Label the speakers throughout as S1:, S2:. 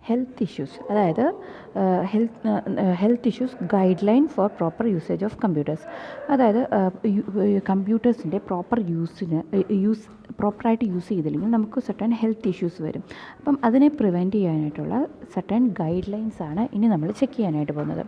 S1: Health issues, അതായത് health issues guide line four proper usage of computers. അതായത് കമ്പ്യൂട്ടേഴ്സിൻ്റെ പ്രോപ്പറായിട്ട് use ചെയ്തില്ലെങ്കിൽ നമുക്ക് സർട്ടൻ ഹെൽത്ത് ഇഷ്യൂസ് വരും. അപ്പം അതിനെ പ്രിവെൻറ്റ് ചെയ്യാനായിട്ടുള്ള സർട്ടൻ ഗൈഡ് ലൈൻസാണ് ഇനി നമ്മൾ ചെക്ക് ചെയ്യാനായിട്ട് പോകുന്നത്.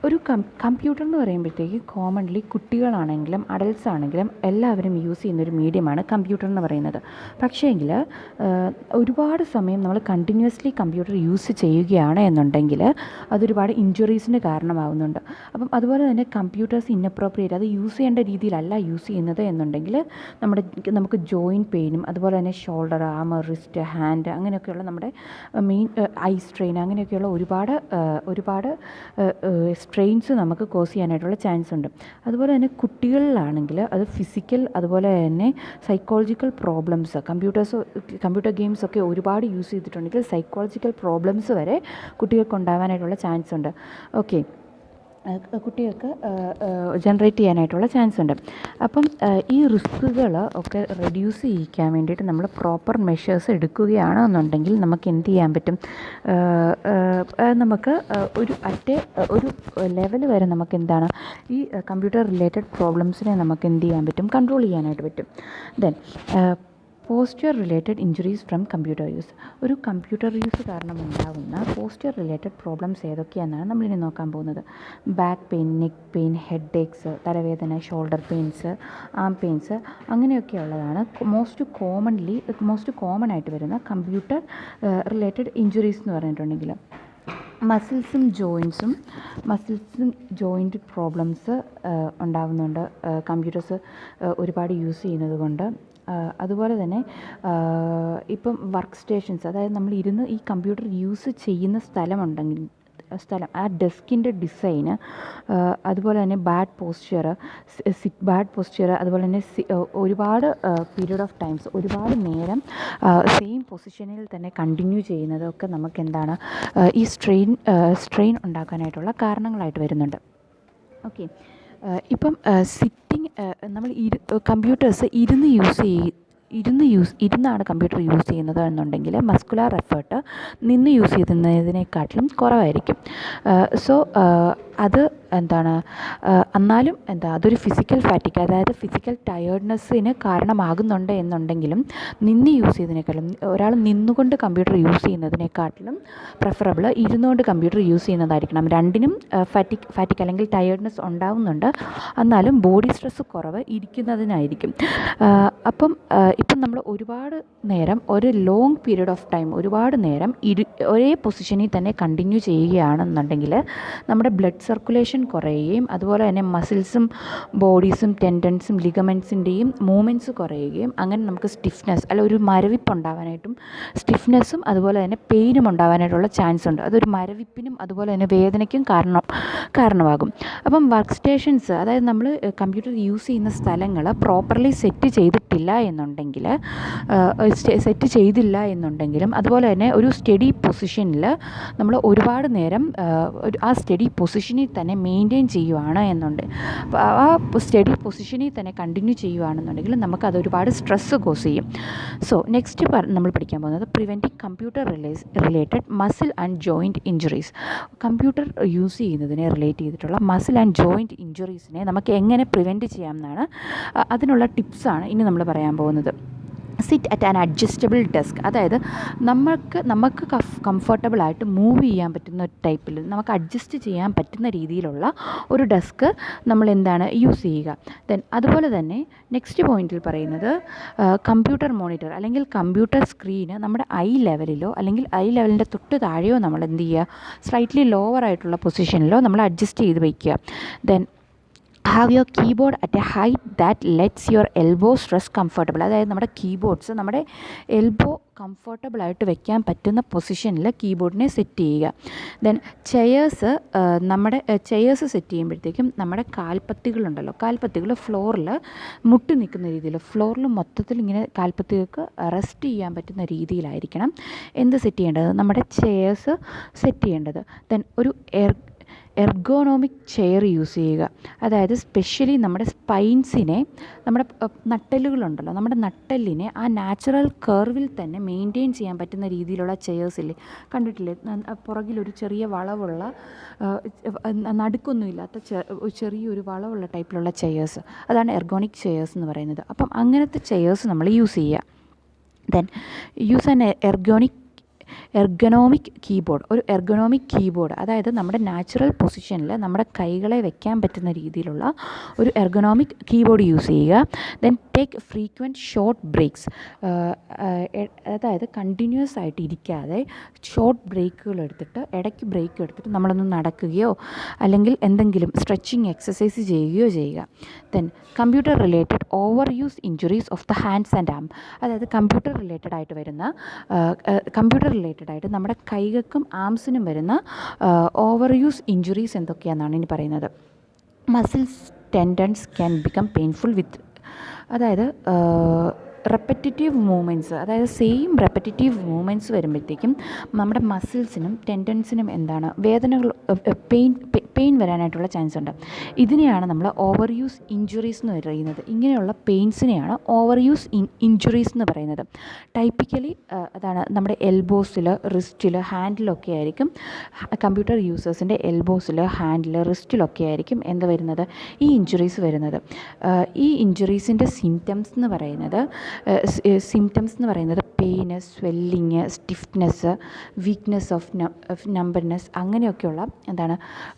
S1: ഒരു കമ്പ്യൂട്ടർ എന്ന് പറയുമ്പോഴത്തേക്ക് കോമൺലി കുട്ടികളാണെങ്കിലും അഡൽട്ട്സ് ആണെങ്കിലും എല്ലാവരും യൂസ് ചെയ്യുന്നൊരു മീഡിയമാണ് കമ്പ്യൂട്ടർ എന്ന് പറയുന്നത്. പക്ഷേങ്കിൽ ഒരുപാട് സമയം നമ്മൾ കണ്ടിന്യൂസ്ലി കമ്പ്യൂട്ടർ യൂസ് ചെയ്യുകയാണ് എന്നുണ്ടെങ്കിൽ അതൊരുപാട് ഇഞ്ചുറീസിന് കാരണമാവുന്നുണ്ട്. അപ്പം അതുപോലെ തന്നെ കമ്പ്യൂട്ടേഴ്സ് ഇന്നപ്രോപ്രിയേറ്റ്, അത് യൂസ് ചെയ്യേണ്ട രീതിയിലല്ല യൂസ് ചെയ്യുന്നത് എന്നുണ്ടെങ്കിൽ നമുക്ക് ജോയിൻറ്റ് പെയിനും അതുപോലെ തന്നെ ഷോൾഡർ, ആം, റിസ്റ്റ്, ഹാൻഡ് അങ്ങനെയൊക്കെയുള്ള നമ്മുടെ മെയിൻ ഐ സ്ട്രെയിൻ അങ്ങനെയൊക്കെയുള്ള ഒരുപാട് സ്ട്രെയിൻസ് നമുക്ക് കോസ് ചെയ്യാനായിട്ടുള്ള ചാൻസ് ഉണ്ട്. അതുപോലെ തന്നെ കുട്ടികളിലാണെങ്കിൽ അത് ഫിസിക്കൽ അതുപോലെ തന്നെ സൈക്കോളജിക്കൽ പ്രോബ്ലംസ്, കമ്പ്യൂട്ടർ ഗെയിംസൊക്കെ ഒരുപാട് യൂസ് ചെയ്തിട്ടുണ്ടെങ്കിൽ സൈക്കോളജിക്കൽ പ്രോബ്ലംസ് വരെ കുട്ടികൾക്ക് ഉണ്ടാകാനായിട്ടുള്ള ചാൻസ് ഉണ്ട്. ഓക്കെ, കുട്ടികൾക്ക് ജനറേറ്റ് ചെയ്യാനായിട്ടുള്ള ചാൻസ് ഉണ്ട്. അപ്പം ഈ റിസ്കുകൾ ഒക്കെ റെഡ്യൂസ് ചെയ്യിക്കാൻ വേണ്ടിയിട്ട് നമ്മൾ പ്രോപ്പർ മെഷേഴ്സ് എടുക്കുകയാണെന്നുണ്ടെങ്കിൽ നമുക്ക് എന്ത് ചെയ്യാൻ പറ്റും? നമുക്ക് ഒരു ലെവൽ വരെ നമുക്ക് എന്താണ് ഈ കമ്പ്യൂട്ടർ റിലേറ്റഡ് പ്രോബ്ലംസിനെ നമുക്ക് എന്ത് ചെയ്യാൻ പറ്റും? കൺട്രോൾ ചെയ്യാനായിട്ട് പറ്റും. Then posture related injuries from computer use. ഒരു കമ്പ്യൂട്ടർ യൂസ് കാരണം ഉണ്ടാകുന്ന പോസ്ചർ റിലേറ്റഡ് പ്രോബ്ലംസ് ഏതൊക്കെയാണെന്നാണ് നമ്മളിനി നോക്കാൻ പോകുന്നത്. Back pain, neck pain, head aches, തലവേദന, ഷോൾഡർ പെയിൻസ്, ആം പെയിൻസ് അങ്ങനെയൊക്കെയുള്ളതാണ് മോസ്റ്റ് കോമൺ ആയിട്ട് വരുന്ന കമ്പ്യൂട്ടർ റിലേറ്റഡ് ഇഞ്ചുറീസ് എന്ന് പറഞ്ഞിട്ടുണ്ടെങ്കിൽ. മസിൽസും ജോയിൻറ്റ് പ്രോബ്ലംസ് ഉണ്ടാകുന്നുണ്ട് കമ്പ്യൂട്ടേഴ്സ് ഒരുപാട് യൂസ് ചെയ്യുന്നത് കൊണ്ട്. അതുപോലെ തന്നെ ഇപ്പം വർക്ക് സ്റ്റേഷൻസ്, അതായത് നമ്മൾ ഇരുന്ന് ഈ കമ്പ്യൂട്ടർ യൂസ് ചെയ്യുന്ന സ്ഥലം ആ ഡെസ്കിൻ്റെ ഡിസൈന്, അതുപോലെ തന്നെ ബാഡ് പോസ്ചർ, അതുപോലെ തന്നെ ഒരുപാട് പീരീഡ് ഓഫ് ടൈംസ്, ഒരുപാട് നേരം സെയിം പൊസിഷനിൽ തന്നെ കണ്ടിന്യൂ ചെയ്യുന്നതൊക്കെ നമുക്ക് എന്താണ് ഈ സ്ട്രെയിൻ ഉണ്ടാക്കാനായിട്ടുള്ള കാരണങ്ങളായിട്ട് വരുന്നുണ്ട്. ഓക്കെ, ഇപ്പം നമ്മൾ കമ്പ്യൂട്ടേഴ്സ് ഇരുന്നാണ് കമ്പ്യൂട്ടർ യൂസ് ചെയ്യുന്നത് എന്നുണ്ടെങ്കിൽ മസ്കുലാർ എഫേർട്ട് നിന്ന് യൂസ് ചെയ്യുന്നതിനേക്കാട്ടിലും കുറവായിരിക്കും. സോ അത് എന്നാലും അതൊരു ഫിസിക്കൽ ഫാറ്റിക്, അതായത് ഫിസിക്കൽ ടയേർഡ്നെസ്സിന് കാരണമാകുന്നുണ്ട് എന്നുണ്ടെങ്കിലും നിന്ന് യൂസ് ചെയ്യുന്നതിനേക്കാളും ഒരാൾ നിന്നുകൊണ്ട് കമ്പ്യൂട്ടർ യൂസ് ചെയ്യുന്നതിനേക്കാട്ടിലും പ്രിഫറബിൾ ഇരുന്നുകൊണ്ട് കമ്പ്യൂട്ടർ യൂസ് ചെയ്യുന്നതായിരിക്കണം. രണ്ടിനും ഫാറ്റിക് അല്ലെങ്കിൽ ടയേർഡ്നെസ് ഉണ്ടാവുന്നുണ്ട്, എന്നാലും ബോഡി സ്ട്രെസ്സ് കുറവ് ഇരിക്കുന്നതിനായിരിക്കും. അപ്പം നമ്മൾ ഒരുപാട് നേരം ഒരു ലോങ് പീരീഡ് ഓഫ് ടൈം ഒരുപാട് നേരം ഒരേ പൊസിഷനിൽ തന്നെ കണ്ടിന്യൂ ചെയ്യുകയാണെന്നുണ്ടെങ്കിൽ നമ്മുടെ ബ്ലഡ് സർക്കുലേഷൻ കുറയുകയും അതുപോലെ തന്നെ മസിൽസും ബോഡീസും ടെൻഡൻസും ലിഗമെൻസിൻ്റെയും മൂവ്മെൻറ്റ്സ് കുറയുകയും അങ്ങനെ നമുക്ക് സ്റ്റിഫ്നെസ് ഒരു മരവിപ്പ് ഉണ്ടാവാനായിട്ടും സ്റ്റിഫ്നെസ്സും അതുപോലെ തന്നെ പെയിനും ഉണ്ടാവാനായിട്ടുള്ള ചാൻസ് ഉണ്ട്. അതൊരു മരവിപ്പിനും അതുപോലെ തന്നെ വേദനയ്ക്കും കാരണമാകും. അപ്പം വർക്ക് സ്റ്റേഷൻസ്, അതായത് നമ്മൾ കമ്പ്യൂട്ടർ യൂസ് ചെയ്യുന്ന സ്ഥലങ്ങൾ പ്രോപ്പർലി സെറ്റ് ചെയ്തിട്ടില്ല എന്നുണ്ടെങ്കിലും അതുപോലെ തന്നെ ഒരു സ്റ്റഡി പൊസിഷനിൽ നമ്മൾ ഒരുപാട് നേരം ആ സ്റ്റഡി പൊസിഷനിൽ തന്നെ മെയിൻറ്റെയിൻ ചെയ്യുകയാണ് ആ സ്റ്റഡി പൊസിഷനിൽ തന്നെ കണ്ടിന്യൂ ചെയ്യുകയാണെന്നുണ്ടെങ്കിൽ നമുക്കത് ഒരുപാട് സ്ട്രെസ്സ് കോസ് ചെയ്യും. സോ നെക്സ്റ്റ് നമ്മൾ പഠിക്കാൻ പോകുന്നത് preventing computer related muscle and joint injuries. Computer use ചെയ്യുന്നതിനെ റിലേറ്റ് ചെയ്തിട്ടുള്ള മസിൽ ആൻഡ് ജോയിൻറ്റ് ഇഞ്ചുറീസിനെ നമുക്ക് എങ്ങനെ പ്രിവെൻറ്റ് ചെയ്യാമെന്നാണ് അതിനുള്ള ടിപ്സാണ് ഇനി നമ്മൾ പറയാൻ പോകുന്നത്. Sit at an adjustable desk, അതായത് നമുക്ക് കംഫർട്ടബിളായിട്ട് മൂവ് ചെയ്യാൻ പറ്റുന്ന ടൈപ്പിൽ നമുക്ക് അഡ്ജസ്റ്റ് ചെയ്യാൻ പറ്റുന്ന രീതിയിലുള്ള ഒരു ഡെസ്ക് നമ്മൾ യൂസ് ചെയ്യുക. ദെൻ അതുപോലെ തന്നെ നെക്സ്റ്റ് പോയിന്റിൽ പറയുന്നത് കമ്പ്യൂട്ടർ മോണിറ്റർ അല്ലെങ്കിൽ കമ്പ്യൂട്ടർ സ്ക്രീന് നമ്മുടെ ഐ ലെവലിലോ അല്ലെങ്കിൽ ഐ ലെവലിൻ്റെ തൊട്ട് താഴെയോ നമ്മൾ എന്ത് ചെയ്യുക, സ്ലൈറ്റ്ലി ലോവർ ആയിട്ടുള്ള പൊസിഷനിലോ നമ്മൾ അഡ്ജസ്റ്റ് ചെയ്ത് വയ്ക്കുക. Then have your keyboard at A height that let's your elbows rest comfortable, അതായത് നമ്മുടെ കീബോർഡ്സ് നമ്മുടെ എൽബോ കംഫർട്ടബിളായിട്ട് വെക്കാൻ പറ്റുന്ന പൊസിഷനിൽ കീബോർഡിനെ സെറ്റ് ചെയ്യുക. ദെൻ ചെയേഴ്സ് സെറ്റ് ചെയ്യുമ്പോഴത്തേക്കും നമ്മുടെ കാൽപ്പത്തികൾ ഫ്ലോറിൽ മുട്ടി നിൽക്കുന്ന രീതിയിൽ, ഫ്ലോറിൽ മൊത്തത്തിൽ ഇങ്ങനെ കാൽപ്പത്തികൾക്ക് റെസ്റ്റ് ചെയ്യാൻ പറ്റുന്ന രീതിയിലായിരിക്കണം സെറ്റ് ചെയ്യേണ്ടത്, നമ്മുടെ ചെയേഴ്സ് സെറ്റ് ചെയ്യേണ്ടത്. ദെൻ ഒരു എർഗോണോമിക് ചെയർ യൂസ് ചെയ്യുക. അതായത് സ്പെഷ്യലി നമ്മുടെ സ്പൈൻസിനെ, നമ്മുടെ നട്ടെല്ലുകളുണ്ടല്ലോ, നമ്മുടെ നട്ടെല്ലിനെ ആ നാച്ചുറൽ കർവിൽ തന്നെ മെയിൻറ്റെയിൻ ചെയ്യാൻ പറ്റുന്ന രീതിയിലുള്ള ചെയേഴ്സില്ലേ, കണ്ടിട്ടില്ലേ? പുറകിലൊരു ചെറിയ വളവുള്ള, നടുക്കൊന്നുമില്ലാത്ത ചെറിയൊരു വളവുള്ള ടൈപ്പിലുള്ള ചെയേഴ്സ്, അതാണ് എർഗോണിക് ചെയേഴ്സ് എന്ന് പറയുന്നത്. അപ്പം അങ്ങനത്തെ ചെയേഴ്സ് നമ്മൾ യൂസ് ചെയ്യുക. Then use an ergonomic keyboard. ഒരു എർഗണോമിക് കീബോർഡ്, അതായത് നമ്മുടെ നാച്ചുറൽ പൊസിഷനിൽ നമ്മുടെ കൈകളെ വെക്കാൻ പറ്റുന്ന രീതിയിലുള്ള ഒരു എർഗണോമിക് കീബോർഡ് യൂസ് ചെയ്യുക. Then take frequent short breaks. അതായത് കണ്ടിന്യൂസ് ആയിട്ട് ഇരിക്കാതെ ഷോർട്ട് ബ്രേക്കുകൾ എടുത്തിട്ട്, ഇടയ്ക്ക് ബ്രേക്ക് എടുത്തിട്ട് നമ്മളൊന്ന് നടക്കുകയോ അല്ലെങ്കിൽ എന്തെങ്കിലും സ്ട്രെച്ചിങ് എക്സസൈസ് ചെയ്യുകയോ ചെയ്യുക. Then computer related over use injuries of the hands and arm. അതായത് കമ്പ്യൂട്ടർ റിലേറ്റഡ് ആയിട്ട് നമ്മുടെ കൈകൾക്കും ആംസിനും വരുന്ന ഓവർ യൂസ് ഇഞ്ചുറീസ് എന്തൊക്കെയാണെന്നാണ് ഇനി പറയുന്നത്. Muscles tendons can become painful with, അതായത് റെപ്പറ്റേറ്റീവ് മൂവ്മെൻറ്റ്സ്, അതായത് സെയിം റെപ്പറ്റേറ്റീവ് മൂവ്മെൻറ്റ്സ് വരുമ്പോഴത്തേക്കും നമ്മുടെ മസിൽസിനും ടെൻഡൻസിനും എന്താണ് വേദനകൾ, പെയിൻ വരാനായിട്ടുള്ള ചാൻസ് ഉണ്ട്. ഇതിനെയാണ് നമ്മൾ ഓവർ യൂസ് ഇഞ്ചുറീസ് എന്ന് പറയുന്നത്. ഇങ്ങനെയുള്ള പെയിൻസിനെയാണ് ഓവർ യൂസ് ഇഞ്ചുറീസ് എന്ന് പറയുന്നത്. ടൈപ്പിക്കലി അതാണ് നമ്മുടെ എൽബോസിൽ, റിസ്റ്റിൽ, ഹാൻഡിലൊക്കെ ആയിരിക്കും. കമ്പ്യൂട്ടർ യൂസേഴ്സിൻ്റെ എൽബോസിൽ, ഹാൻഡിൽ, റിസ്റ്റിലൊക്കെ ആയിരിക്കും എന്ത് വരുന്നത്, ഈ ഇഞ്ചുറീസ് വരുന്നത്. ഈ ഇഞ്ചുറീസിൻ്റെ സിംറ്റംസ് എന്ന് പറയുന്നത് pain, swelling, stiffness, weakness of numbness, അങ്ങനെയൊക്കെയുള്ള എന്താണ്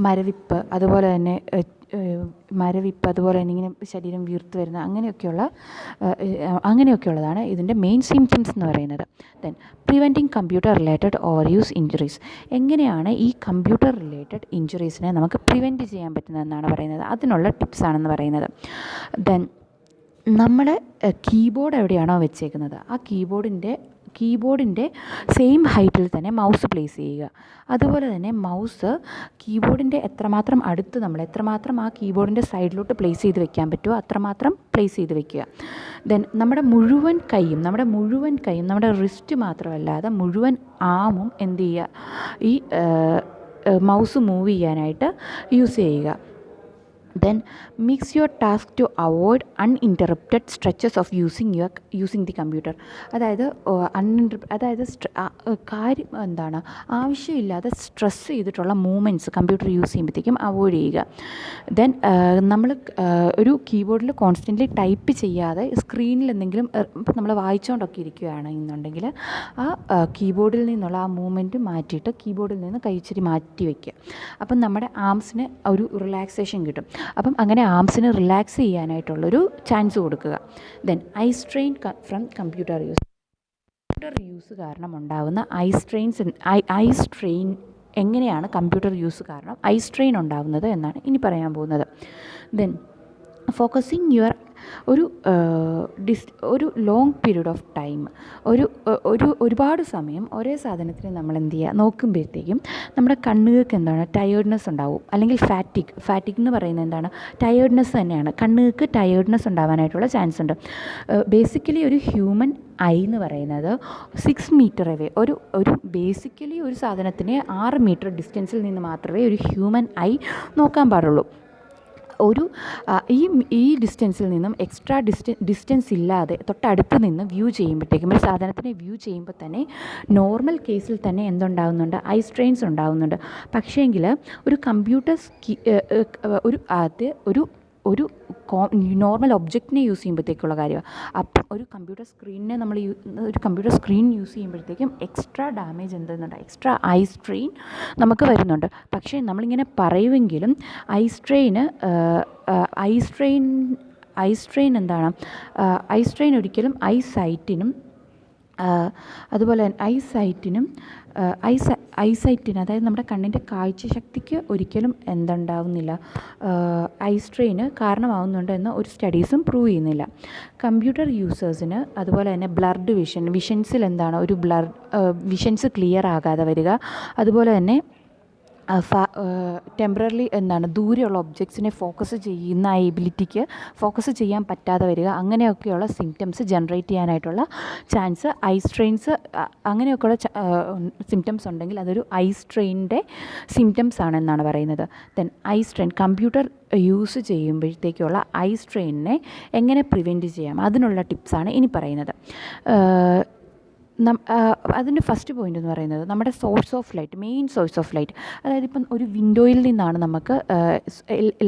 S1: മരവിപ്പ്, അതുപോലെ തന്നെ ഇങ്ങനെ ശരീരം വീർത്ത് വരുന്ന അങ്ങനെയൊക്കെയുള്ളതാണ് ഇതിൻ്റെ മെയിൻ സിംറ്റംസ് എന്ന് പറയുന്നത്. Then preventing computer related over use injuries. എങ്ങനെയാണ് ഈ കമ്പ്യൂട്ടർ റിലേറ്റഡ് ഇഞ്ചുറീസിനെ നമുക്ക് പ്രിവെൻറ്റ് ചെയ്യാൻ പറ്റുന്നതെന്നാണ് പറയുന്നത്. അതിനുള്ള ടിപ്സാണെന്ന് പറയുന്നത്. ദെൻ നമ്മുടെ കീബോർഡ് എവിടെയാണോ വെച്ചേക്കുന്നത് ആ കീബോർഡിൻ്റെ സെയിം ഹൈറ്റിൽ തന്നെ മൗസ് പ്ലേസ് ചെയ്യുക. അതുപോലെ തന്നെ മൗസ് കീബോർഡിൻ്റെ എത്രമാത്രം അടുത്ത് എത്രമാത്രം ആ കീബോർഡിൻ്റെ സൈഡിലോട്ട് പ്ലേസ് ചെയ്ത് വെക്കാൻ പറ്റുമോ അത്രമാത്രം പ്ലേസ് ചെയ്ത് വെക്കുക. ദെൻ നമ്മുടെ മുഴുവൻ കൈയും നമ്മുടെ റിസ്റ്റ് മാത്രമല്ലാതെ മുഴുവൻ ആമും എന്ത് ചെയ്യുക, ഈ മൗസ് മൂവ് ചെയ്യാനായിട്ട് യൂസ് ചെയ്യുക. Then mix your task to avoid uninterrupted stretches of using the computer. അതായത് കാര്യം എന്താണ്, ആവശ്യമില്ലാതെ സ്ട്രെസ് ചെയ്തിട്ടുള്ള മൂവ്മെൻറ്റ്സ് കമ്പ്യൂട്ടർ യൂസ് ചെയ്യുമ്പോഴത്തേക്കും അവോയ്ഡ് ചെയ്യുക. ദെൻ നമ്മൾ ഒരു കീബോർഡിൽ കോൺസ്റ്റൻ്റ്ലി ടൈപ്പ് ചെയ്യാതെ സ്ക്രീനിൽ എന്തെങ്കിലും ഇപ്പം നമ്മൾ വായിച്ചുകൊണ്ടൊക്കെ ഇരിക്കുകയാണെന്നുണ്ടെങ്കിൽ ആ കീബോർഡിൽ നിന്നുള്ള ആ മൂവ്മെൻറ്റ് മാറ്റിയിട്ട് കീബോർഡിൽ നിന്ന് കൈ ഇച്ചിരി മാറ്റി വയ്ക്കുക. അപ്പം നമ്മുടെ ആംസിന് ഒരു റിലാക്സേഷൻ കിട്ടും. അപ്പം അങ്ങനെ ആംസിന് റിലാക്സ് ചെയ്യാനായിട്ടുള്ളൊരു ചാൻസ് കൊടുക്കുക. Then eye strain from computer use കാരണം ഉണ്ടാകുന്ന ഐ സ്ട്രെയിൻ എങ്ങനെയാണ് കമ്പ്യൂട്ടർ യൂസ് കാരണം ഐ സ്ട്രെയിൻ ഉണ്ടാകുന്നത് എന്നാണ് ഇനി പറയാൻ പോകുന്നത്. ദെൻ ഫോക്കസിങ് യുവർ ഒരു ലോങ് പീരീഡ് ഓഫ് ടൈം, ഒരുപാട് സമയം ഒരേ സാധനത്തിന് നമ്മൾ എന്ത് ചെയ്യുക നോക്കുമ്പോഴത്തേക്കും നമ്മുടെ കണ്ണുകൾക്ക് എന്താണ് ടയേർഡ്നെസ് ഉണ്ടാവും. അല്ലെങ്കിൽ ഫാറ്റിക് എന്ന് പറയുന്നത് എന്താണ്, ടയേർഡ്നെസ് തന്നെയാണ്. കണ്ണുകൾക്ക് ടയേർഡ്നെസ് ഉണ്ടാവാനായിട്ടുള്ള ചാൻസ് ഉണ്ട്. ബേസിക്കലി ഒരു ഹ്യൂമൻ ഐ എന്ന് പറയുന്നത് 6 മീറ്റർ അവേ, ബേസിക്കലി ഒരു സാധനത്തിന് 6 മീറ്റർ ഡിസ്റ്റൻസിൽ നിന്ന് മാത്രമേ ഒരു ഹ്യൂമൻ ഐ നോക്കാൻ പാടുള്ളൂ. ഈ ഡിസ്റ്റൻസിൽ നിന്നും എക്സ്ട്രാ ഡിസ്റ്റൻസ് ഇല്ലാതെ തൊട്ടടുത്ത് നിന്ന് വ്യൂ ചെയ്യുമ്പോഴത്തേക്കും ഒരു സാധനത്തിനെ വ്യൂ ചെയ്യുമ്പോൾ തന്നെ നോർമൽ കേസിൽ തന്നെ എന്തുണ്ടാകുന്നുണ്ട്, ഐ സ്ട്രെയിൻസ് ഉണ്ടാകുന്നുണ്ട്. പക്ഷേങ്കിൽ ഒരു കമ്പ്യൂട്ടർ ഒരു നോർമൽ ഒബ്ജക്റ്റിനെ യൂസ് ചെയ്യുമ്പോഴത്തേക്കുള്ള കാര്യമാണ്. അപ്പം ഒരു കമ്പ്യൂട്ടർ സ്ക്രീൻ യൂസ് ചെയ്യുമ്പോഴത്തേക്കും എക്സ്ട്രാ ഡാമേജ് എന്തെന്നുണ്ട്, എക്സ്ട്രാ ഐ സ്ട്രെയിൻ നമുക്ക് വരുന്നുണ്ട്. പക്ഷേ നമ്മളിങ്ങനെ പറയുമെങ്കിലും ഐ സ്ട്രെയിൻ എന്താണ്, ഐ സ്ട്രെയിൻ ഒരിക്കലും അതുപോലെ ഐസൈറ്റിന് അതായത് നമ്മുടെ കണ്ണിൻ്റെ കാഴ്ചശക്തിക്ക് ഒരിക്കലും എന്തുണ്ടാവുന്നില്ല, ഐ സ്ട്രെയിന് കാരണമാവുന്നുണ്ട് എന്ന് ഒരു സ്റ്റഡീസും പ്രൂവ് ചെയ്യുന്നില്ല. കമ്പ്യൂട്ടർ യൂസേഴ്സിന് അതുപോലെ തന്നെ ബ്ലർഡ് വിഷൻസിൽ എന്താണ്, വിഷൻസ് ക്ലിയർ ആകാതെ വരിക, അതുപോലെ തന്നെ ടെമ്പററി ദൂരെയുള്ള ഒബ്ജക്ട്സിനെ ഫോക്കസ് ചെയ്യുന്ന ആ എബിലിറ്റിക്ക് ഫോക്കസ് ചെയ്യാൻ പറ്റാതെ വരിക, അങ്ങനെയൊക്കെയുള്ള സിംറ്റംസ് ജനറേറ്റ് ചെയ്യാനായിട്ടുള്ള ചാൻസ്, ഐ സ്ട്രെയിൻസ് അങ്ങനെയൊക്കെയുള്ള സിംറ്റംസ് ഉണ്ടെങ്കിൽ അതൊരു ഐ സ്ട്രെയിനിൻ്റെ സിംറ്റംസ് ആണെന്നാണ് പറയുന്നത്. Then eye strain, computer use ചെയ്യുമ്പോഴത്തേക്കുള്ള ഐ സ്ട്രെയിനിനെ എങ്ങനെ പ്രിവെൻറ്റ് ചെയ്യാം, അതിനുള്ള ടിപ്സാണ് ഇനി പറയുന്നത്. അതിൻ്റെ ഫസ്റ്റ് പോയിൻ്റ് എന്ന് പറയുന്നത് നമ്മുടെ source of light, main source of light. അതായത് ഇപ്പം ഒരു വിൻഡോയിൽ നിന്നാണ് നമുക്ക്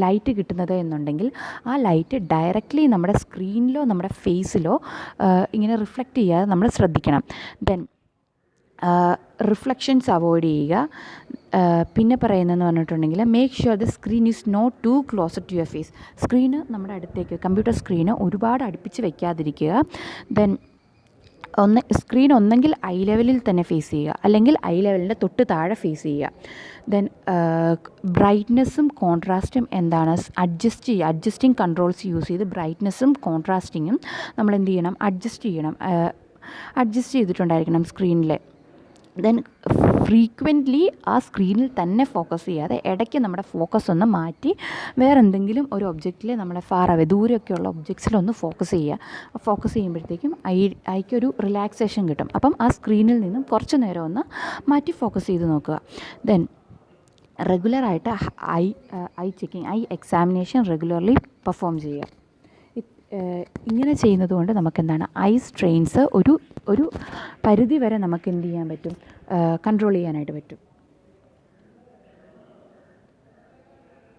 S1: ലൈറ്റ് കിട്ടുന്നത് എന്നുണ്ടെങ്കിൽ ആ ലൈറ്റ് ഡയറക്റ്റ്ലി നമ്മുടെ സ്ക്രീനിലോ നമ്മുടെ ഫേസിലോ ഇങ്ങനെ റിഫ്ലക്റ്റ് ചെയ്യാതെ നമ്മൾ ശ്രദ്ധിക്കണം. ദെൻ റിഫ്ലക്ഷൻസ് അവോയ്ഡ് ചെയ്യുക. പിന്നെ പറയുന്നതെന്ന് പറഞ്ഞിട്ടുണ്ടെങ്കിൽ make sure the screen is not too close to your face. Screen നമ്മുടെ അടുത്തേക്ക്, കമ്പ്യൂട്ടർ സ്ക്രീന് ഒരുപാട് അടുപ്പിച്ച് വയ്ക്കാതിരിക്കുക. ദെൻ സ്ക്രീൻ ഒന്നെങ്കിൽ ഐ ലെവലിൽ തന്നെ ഫേസ് ചെയ്യുക, അല്ലെങ്കിൽ ഐ ലെവലിൻ്റെ തൊട്ട് താഴെ ഫേസ് ചെയ്യുക. ദെൻ ബ്രൈറ്റ്നെസ്സും കോൺട്രാസ്റ്റും അഡ്ജസ്റ്റിംഗ് കൺട്രോൾസ് യൂസ് ചെയ്ത് ബ്രൈറ്റ്നെസ്സും കോൺട്രാസ്റ്റിങ്ങും നമ്മൾ എന്ത് ചെയ്യണം, അഡ്ജസ്റ്റ് ചെയ്തിട്ടുണ്ടായിരിക്കണം സ്ക്രീനിൽ. ദെൻ ഫ്രീക്വൻ്റ്ലി ആ സ്ക്രീനിൽ തന്നെ ഫോക്കസ് ചെയ്യാതെ ഇടയ്ക്ക് നമ്മുടെ ഫോക്കസ് ഒന്ന് മാറ്റി വേറെ എന്തെങ്കിലും ഒരു ഒബ്ജക്റ്റിൽ നമ്മളെ ഫാർ അവേ ദൂരെയൊക്കെയുള്ള ഒബ്ജക്ട്സിലൊന്ന് ഫോക്കസ് ചെയ്യുമ്പോഴത്തേക്കും ഐക്കൊരു റിലാക്സേഷൻ കിട്ടും. അപ്പം ആ സ്ക്രീനിൽ നിന്നും കുറച്ച് നേരം ഒന്ന് മാറ്റി ഫോക്കസ് ചെയ്ത് നോക്കുക. ദെൻ റെഗുലറായിട്ട് I checking, I examination regularly perform ചെയ്യുക. ഇങ്ങനെ ചെയ്യുന്നത് കൊണ്ട് നമുക്കെന്താണ്, ഐ സ്ട്രെയിൻസ് ഒരു പരിധി വരെ നമുക്ക് എന്ത് ചെയ്യാൻ പറ്റും, കൺട്രോൾ ചെയ്യാനായിട്ട് പറ്റും.